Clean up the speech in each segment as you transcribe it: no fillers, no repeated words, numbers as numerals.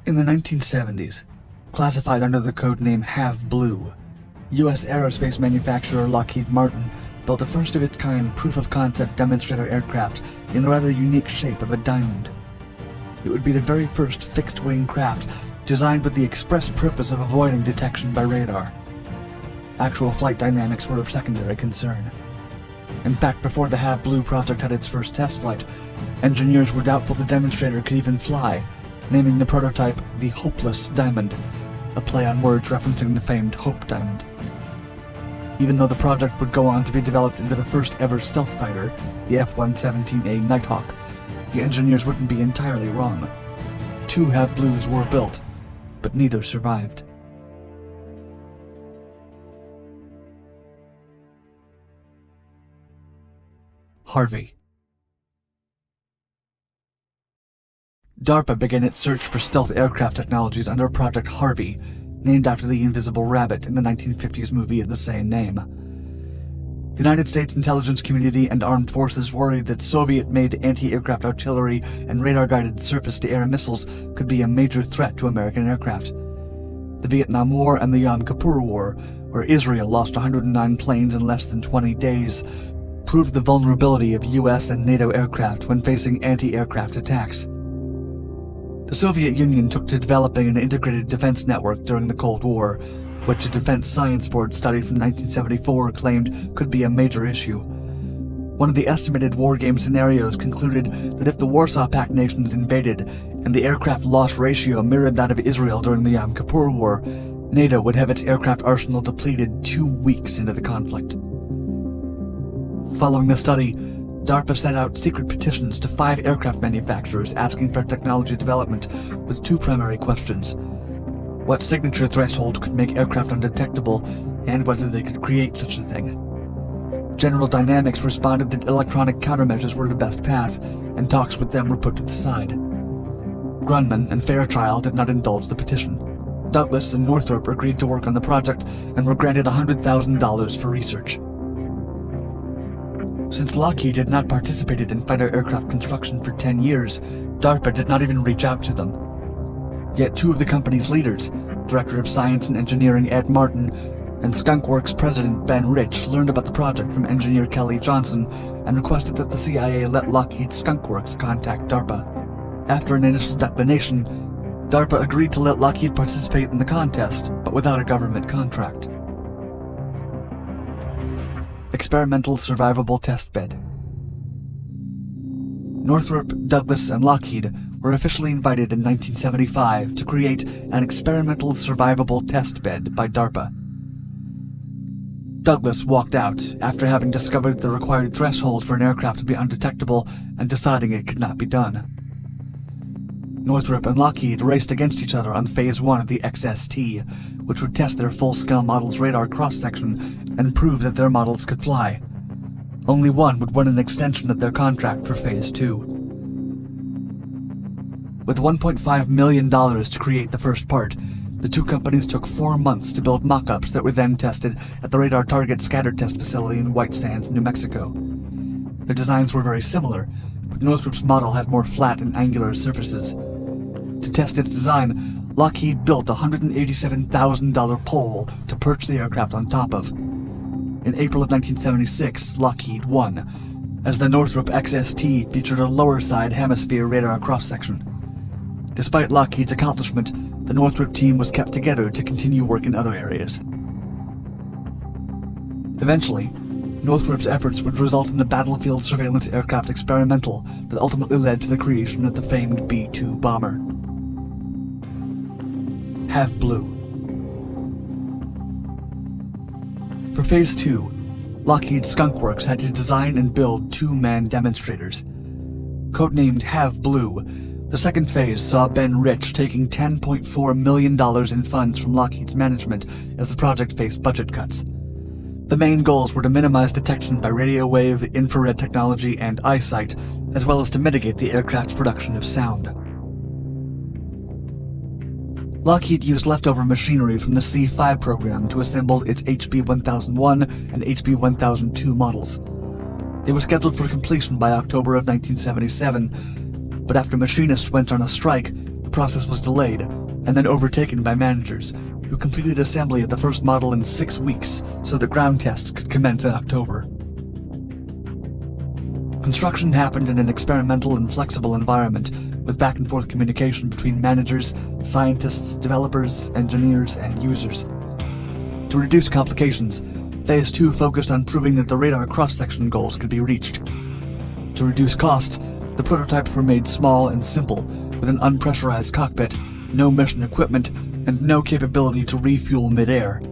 In the 1970s, classified under the codename Have Blue, U.S. aerospace manufacturer Lockheed Martin built a first-of-its-kind proof-of-concept demonstrator aircraft in a rather unique shape of a diamond. It would be the very first fixed-wing craft designed with the express purpose of avoiding detection by radar. Actual flight dynamics were of secondary concern. In fact, before the Have Blue project had its first test flight, engineers were doubtful the demonstrator could even fly, naming the prototype the Hopeless Diamond, a play on words referencing the famed Hope Diamond. Even though the project would go on to be developed into the first ever stealth fighter, the F-117A Nighthawk, the engineers wouldn't be entirely wrong. 2 Have Blues were built, but neither survived. Harvey. DARPA began its search for stealth aircraft technologies under Project Harvey, named after the Invisible Rabbit in the 1950s movie of the same name. The United States intelligence community and armed forces worried that Soviet-made anti-aircraft artillery and radar-guided surface-to-air missiles could be a major threat to American aircraft. The Vietnam War and the Yom Kippur War, where Israel lost 109 planes in less than 20 days, proved the vulnerability of U.S. and NATO aircraft when facing anti-aircraft attacks. The Soviet Union took to developing an integrated defense network during the Cold War, which a Defense Science Board study from 1974 claimed could be a major issue. One of the estimated wargame scenarios concluded that if the Warsaw Pact nations invaded and the aircraft loss ratio mirrored that of Israel during the Yom Kippur War, NATO would have its aircraft arsenal depleted 2 weeks into the conflict. Following the study, DARPA sent out secret petitions to 5 aircraft manufacturers asking for technology development with 2 primary questions: what signature threshold could make aircraft undetectable, and whether they could create such a thing. General Dynamics responded that electronic countermeasures were the best path, and talks with them were put to the side. Grumman and Fairchild did not indulge the petition. Douglas and Northrop agreed to work on the project and were granted $100,000 for research. Since Lockheed had not participated in fighter aircraft construction for 10 years, DARPA did not even reach out to them. Yet 2 of the company's leaders, Director of Science and Engineering Ed Martin and Skunk Works President Ben Rich, learned about the project from engineer Kelly Johnson and requested that the CIA let Lockheed Skunk Works contact DARPA. After an initial declination, DARPA agreed to let Lockheed participate in the contest, but without a government contract. Experimental Survivable Testbed. Northrop, Douglas, and Lockheed were officially invited in 1975 to create an experimental survivable testbed by DARPA. Douglas walked out after having discovered the required threshold for an aircraft to be undetectable and deciding it could not be done. Northrop and Lockheed raced against each other on Phase 1 of the XST, which would test their full-scale model's radar cross-section and prove that their models could fly. Only one would win an extension of their contract for Phase 2. With $1.5 million to create the first part, the 2 companies took 4 months to build mock-ups that were then tested at the Radar Target Scatter Test Facility in White Sands, New Mexico. Their designs were very similar, but Northrop's model had more flat and angular surfaces. To test its design, Lockheed built a $187,000 pole to perch the aircraft on top of. In April of 1976, Lockheed won, as the Northrop XST featured a lower side hemisphere radar cross-section. Despite Lockheed's accomplishment, the Northrop team was kept together to continue work in other areas. Eventually, Northrop's efforts would result in the battlefield surveillance aircraft experimental that ultimately led to the creation of the famed B-2 bomber. Have Blue. For Phase 2, Lockheed Skunk Works had to design and build 2-man demonstrators. Codenamed Have Blue, the second phase saw Ben Rich taking $10.4 million in funds from Lockheed's management as the project faced budget cuts. The main goals were to minimize detection by radio wave, infrared technology, and eyesight, as well as to mitigate the aircraft's production of sound. Lockheed used leftover machinery from the C-5 program to assemble its HB-1001 and HB-1002 models. They were scheduled for completion by October of 1977, but after machinists went on a strike, the process was delayed, and then overtaken by managers, who completed assembly of the first model in 6 weeks so that ground tests could commence in October. Construction happened in an experimental and flexible environment, with back-and-forth communication between managers, scientists, developers, engineers, and users. To reduce complications, Phase 2 focused on proving that the radar cross-section goals could be reached. To reduce costs, the prototypes were made small and simple, with an unpressurized cockpit, no mission equipment, and no capability to refuel mid-air.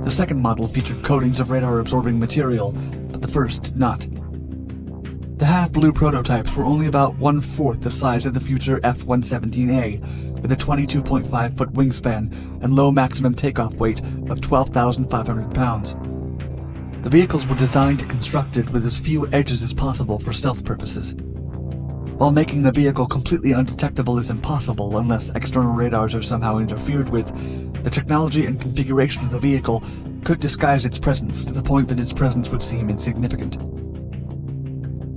The second model featured coatings of radar-absorbing material, but the first did not. The half-blue prototypes were only about 1/4 the size of the future F-117A, with a 22.5-foot wingspan and low maximum takeoff weight of 12,500 pounds. The vehicles were designed and constructed with as few edges as possible for stealth purposes. While making the vehicle completely undetectable is impossible unless external radars are somehow interfered with, the technology and configuration of the vehicle could disguise its presence to the point that its presence would seem insignificant.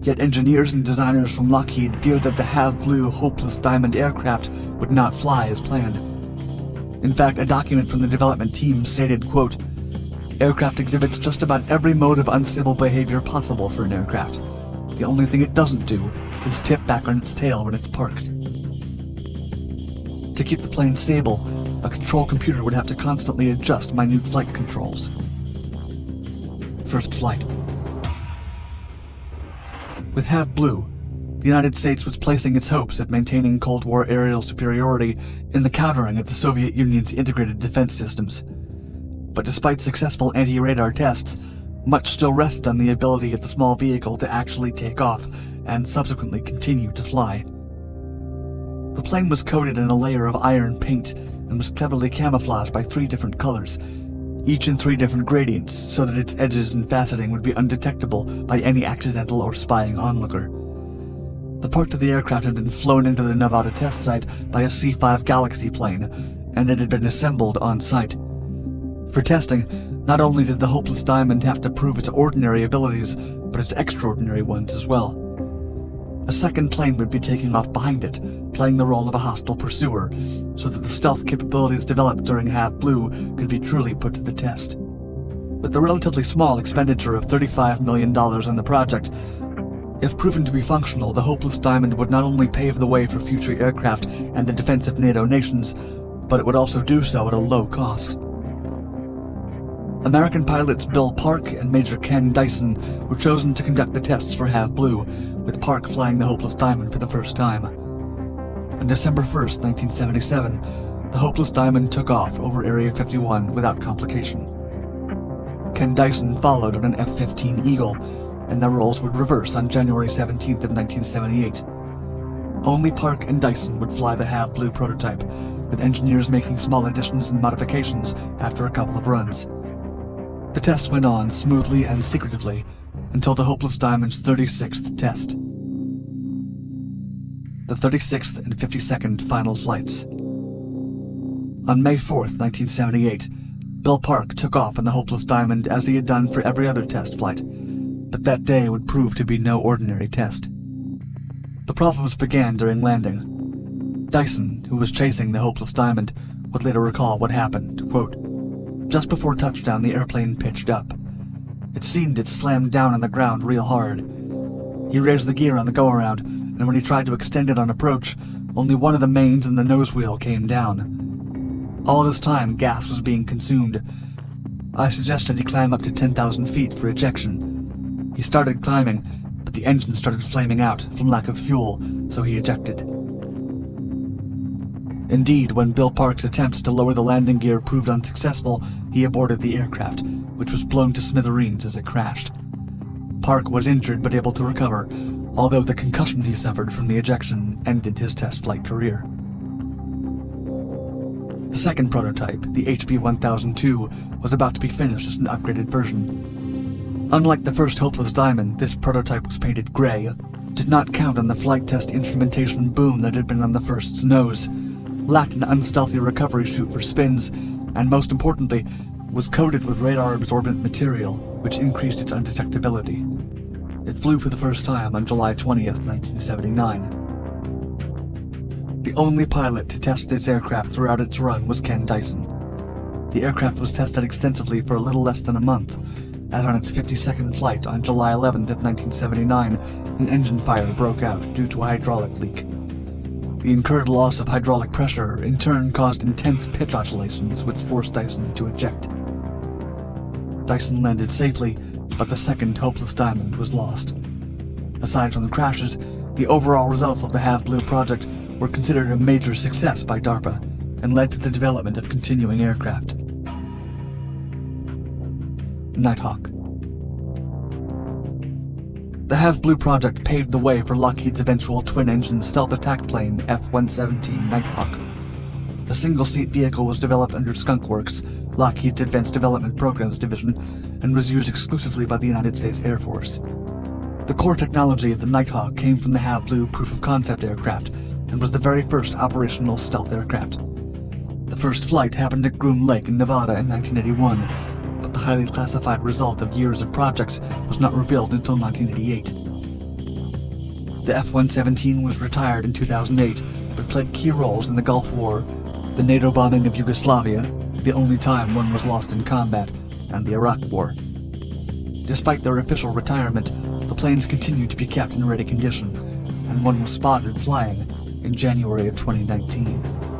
Yet engineers and designers from Lockheed feared that the half-blue Hopeless Diamond aircraft would not fly as planned. In fact, a document from the development team stated, quote, "Aircraft exhibits just about every mode of unstable behavior possible for an aircraft. The only thing it doesn't do is tip back on its tail when it's parked." To keep the plane stable, a control computer would have to constantly adjust minute flight controls. First flight. With half-blue, the United States was placing its hopes at maintaining Cold War aerial superiority in the countering of the Soviet Union's integrated defense systems. But despite successful anti-radar tests, much still rested on the ability of the small vehicle to actually take off and subsequently continue to fly. The plane was coated in a layer of iron paint and was cleverly camouflaged by 3 different colors, each in 3 different gradients, so that its edges and faceting would be undetectable by any accidental or spying onlooker. The part of the aircraft had been flown into the Nevada test site by a C-5 Galaxy plane, and it had been assembled on site. For testing, not only did the Hopeless Diamond have to prove its ordinary abilities, but its extraordinary ones as well. A second plane would be taking off behind it, playing the role of a hostile pursuer, so that the stealth capabilities developed during Half-Blue could be truly put to the test. With the relatively small expenditure of $35 million on the project, if proven to be functional, the Hopeless Diamond would not only pave the way for future aircraft and the defense of NATO nations, but it would also do so at a low cost. American pilots Bill Park and Major Ken Dyson were chosen to conduct the tests for Half-Blue, with Park flying the Hopeless Diamond for the first time. On December 1st, 1977, the Hopeless Diamond took off over Area 51 without complication. Ken Dyson followed on an F-15 Eagle, and their roles would reverse on January 17th of 1978. Only Park and Dyson would fly the Half-Blue prototype, with engineers making small additions and modifications after a couple of runs. The tests went on smoothly and secretively until the Hopeless Diamond's 36th test. The 36th and 52nd final flights. On May 4th, 1978, Bill Park took off on the Hopeless Diamond as he had done for every other test flight, but that day would prove to be no ordinary test. The problems began during landing. Dyson, who was chasing the Hopeless Diamond, would later recall what happened, quote, "Just before touchdown, the airplane pitched up. It seemed it slammed down on the ground real hard. He raised the gear on the go-around, and when he tried to extend it on approach, only one of the mains and the nose wheel came down. All this time, gas was being consumed. I suggested he climb up to 10,000 feet for ejection. He started climbing, but the engine started flaming out from lack of fuel, so he ejected." Indeed, when Bill Park's attempts to lower the landing gear proved unsuccessful, he aborted the aircraft, which was blown to smithereens as it crashed. Park was injured but able to recover, although the concussion he suffered from the ejection ended his test flight career. The second prototype, the HB-1002, was about to be finished as an upgraded version. Unlike the first Hopeless Diamond, this prototype was painted gray, did not count on the flight test instrumentation boom that had been on the first's nose, lacked an unstealthy recovery chute for spins, and most importantly, was coated with radar-absorbent material, which increased its undetectability. It flew for the first time on July 20th, 1979. The only pilot to test this aircraft throughout its run was Ken Dyson. The aircraft was tested extensively for a little less than a month, as on its 52nd flight on July 11th of 1979, an engine fire broke out due to a hydraulic leak. The incurred loss of hydraulic pressure in turn caused intense pitch oscillations which forced Dyson to eject. Dyson landed safely, but the second hopeless diamond was lost. Aside from the crashes, the overall results of the Half Blue project were considered a major success by DARPA and led to the development of continuing aircraft. Nighthawk. The Half Blue project paved the way for Lockheed's eventual twin-engine stealth attack plane F-117A Nighthawk. The single-seat vehicle was developed under Skunk Works, Lockheed's Advanced Development Programs division, and was used exclusively by the United States Air Force. The core technology of the Nighthawk came from the Half Blue proof-of-concept aircraft and was the very first operational stealth aircraft. The first flight happened at Groom Lake in Nevada in 1981, but the highly classified result of years of projects was not revealed until 1988. The F-117 was retired in 2008, but played key roles in the Gulf War, the NATO bombing of Yugoslavia, the only time one was lost in combat, and the Iraq War. Despite their official retirement, the planes continued to be kept in ready condition, and one was spotted flying in January of 2019.